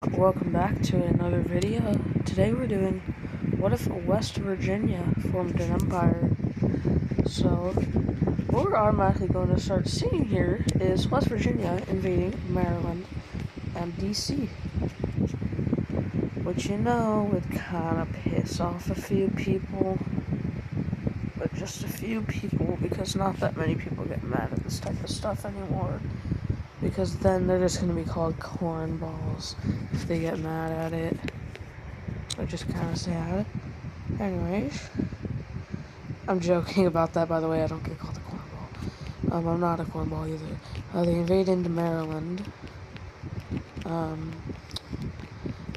Welcome back to another video. Today we're doing what if West Virginia formed an empire. So what we're automatically going to start seeing here is West Virginia invading Maryland and DC, which would kind of piss off a few people, but just a few people, because not that many people get mad at this type of stuff anymore. Because then they're just going to be called cornballs if they get mad at it. Which is kind of sad. Anyways, I'm joking about that, by the way. I don't get called a cornball. I'm not a cornball either. They invade into Maryland.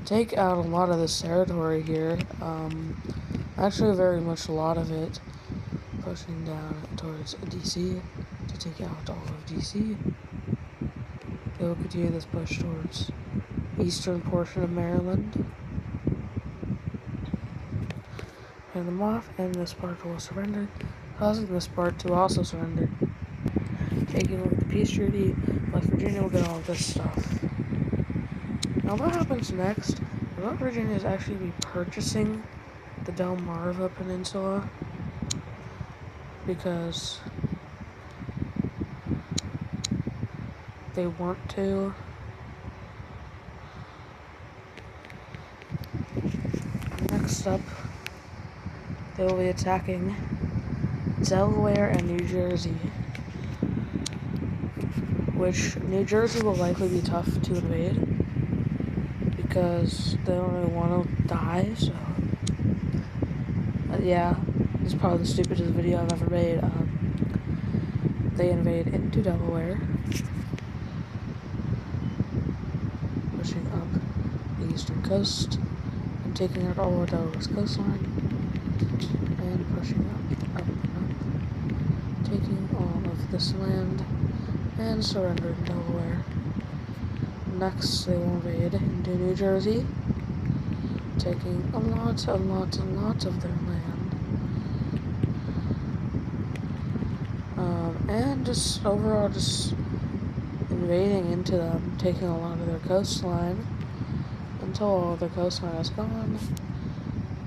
Take out a lot of this territory here. Actually, very much a lot of it. Pushing down towards DC to take out all of DC. They will continue this push towards eastern portion of Maryland. Hand them off, and this part will surrender, causing this part to also surrender. Taking over the peace treaty, West Virginia will get all of this stuff. Now what happens next? West Virginia is actually be purchasing the Delmarva Peninsula because they want to. Next up, they will be attacking Delaware and New Jersey, which New Jersey will likely be tough to invade because they don't really want to die, so yeah, this is probably the stupidest video I've ever made. They invade into Delaware, pushing up the eastern coast and taking out all of Delaware's coastline, and pushing up, taking all of this land and surrendering Delaware. Next, they will invade into New Jersey, taking a lot of their land. And just overall just invading into them, taking a lot of their coastline until all of their coastline is gone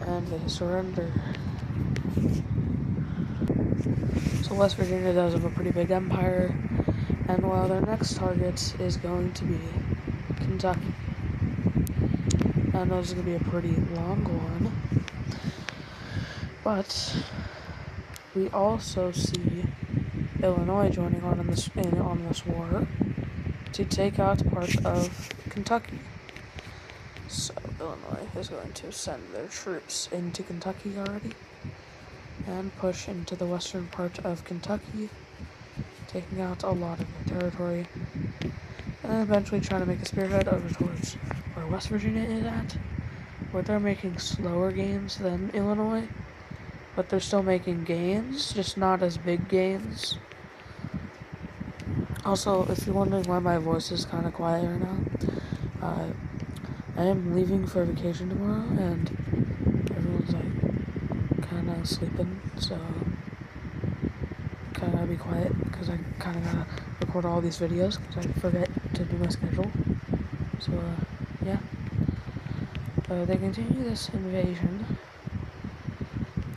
and they surrender. So West Virginia does have a pretty big empire, and while their next target is going to be Kentucky, I know this is going to be a pretty long one, but we also see Illinois joining on this war to take out part of Kentucky. So Illinois is going to send their troops into Kentucky already and push into the western part of Kentucky, taking out a lot of their territory, and then eventually trying to make a spearhead over towards where West Virginia is at, where they're making slower gains than Illinois, but they're still making gains, just not as big gains. Also, if you're wondering why my voice is kind of quiet right now, I am leaving for vacation tomorrow, and everyone's like kind of sleeping, so kind of gotta be quiet because I kind of gotta record all these videos because I forget to do my schedule. So yeah, they continue this invasion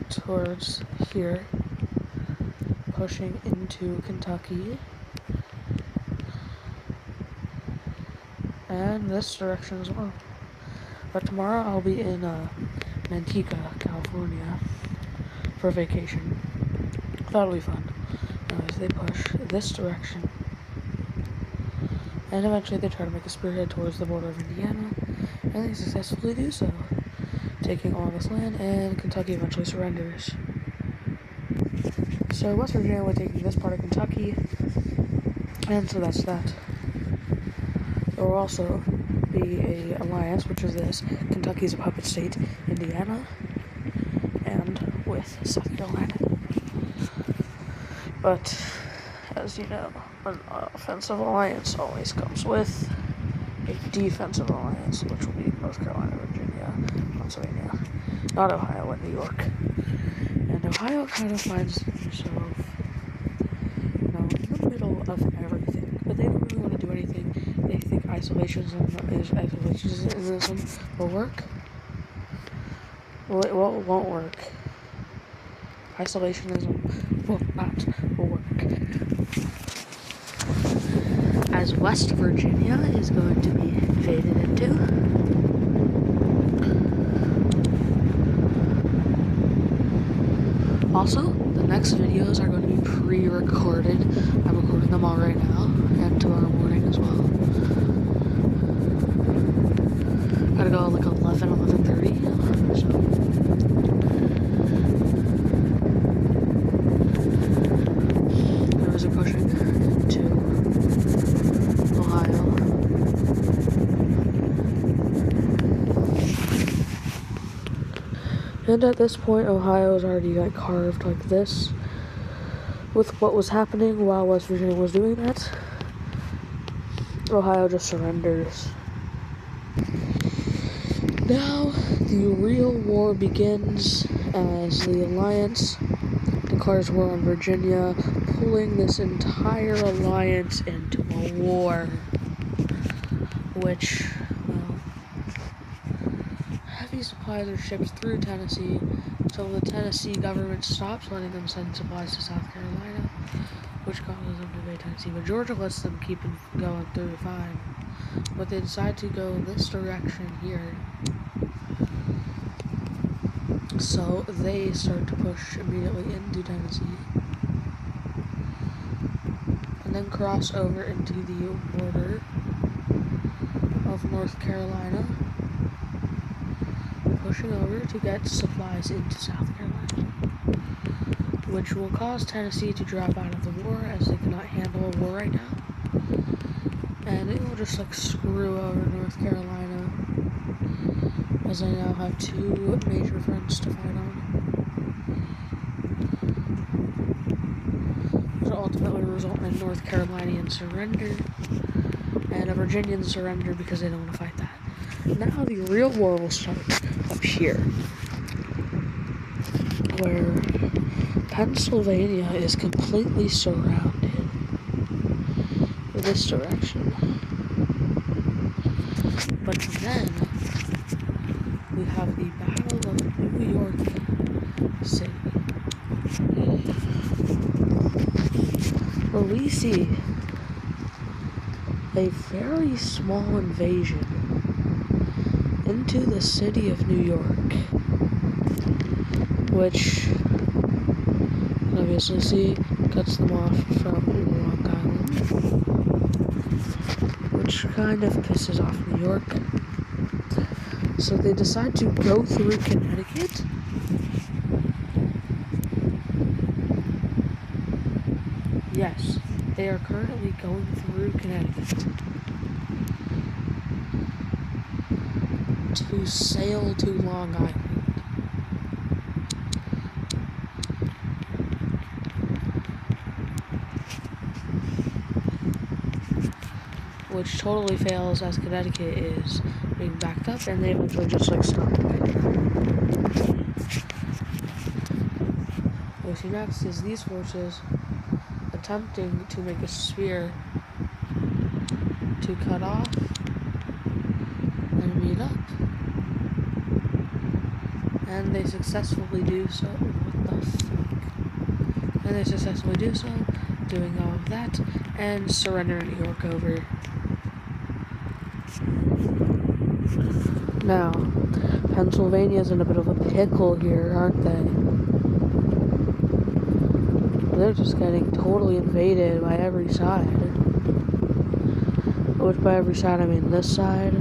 towards here, pushing into Kentucky. And this direction as well. But tomorrow I'll be in Manteca, California for vacation. That'll be fun. As they push this direction. And eventually they try to make a spearhead towards the border of Indiana. And they successfully do so, taking all this land, and Kentucky eventually surrenders. So West Virginia will be taking this part of Kentucky. And so that's that. There will also be a alliance, which is this: Kentucky's a puppet state, Indiana, and with South Carolina. But as you know, an offensive alliance always comes with a defensive alliance, which will be North Carolina, Virginia, Pennsylvania, not Ohio, and New York. And Ohio kind of finds themselves, in the middle of everything, but they don't really want to do anything, they think isolationism will work. Well, it won't work. Isolationism will not work. As West Virginia is going to be invaded into. Also, the next videos are going to be pre-recorded. I'm recording them all right now, and tomorrow morning as well. Gotta go at like 11:30. So. There is a pushing into Ohio. And at this point, Ohio is already like carved like this. With what was happening while West Virginia was doing that, Ohio just surrenders. Now, the real war begins as the Alliance declares war on Virginia, pulling this entire alliance into a war, which, well, heavy supplies are shipped through Tennessee, so the Tennessee government stops letting them send supplies to South Carolina, which causes them to invade Tennessee, but Georgia lets them keep going through fine. But they decide to go in this direction here. So they start to push immediately into Tennessee. And then cross over into the border of North Carolina, pushing over to get supplies into South Carolina, which will cause Tennessee to drop out of the war as they cannot handle a war right now. And it will just like screw over North Carolina, as I now have two major fronts to fight on. Which will ultimately result in a North Carolinian surrender and a Virginian surrender because they don't want to fight that. Now the real war will start up here, where Pennsylvania is completely surrounded in this direction. But then we have the Battle of New York City, where we see a very small invasion into the city of New York, which you can obviously see cuts them off from Long Island, which kind of pisses off New York. So they decide to go through Connecticut. Yes, they are currently going through Connecticut to sail to Long Island. Which totally fails as Connecticut is being backed up, and they eventually just like stop. What we see next is these forces attempting to make a spear to cut off and meet up, and they successfully do so. What the fuck? And they successfully do so, doing all of that, and surrender New York over. Now, Pennsylvania's in a bit of a pickle here, aren't they? They're just getting totally invaded by every side. Which by every side, I mean this side.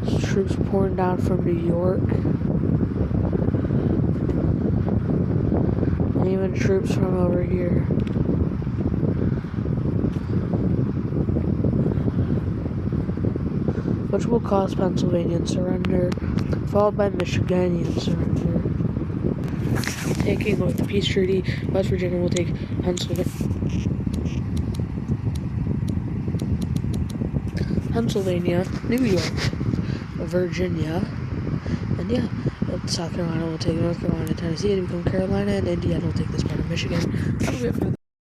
There's troops pouring down from New York. And even troops from over here. Which will cause Pennsylvanian surrender, followed by Michiganian surrender. Taking with the peace treaty, West Virginia will take Pennsylvania, New York, Virginia, and yeah, South Carolina will take North Carolina, Tennessee to become Carolina, and Indiana will take this part of Michigan. That'll be it for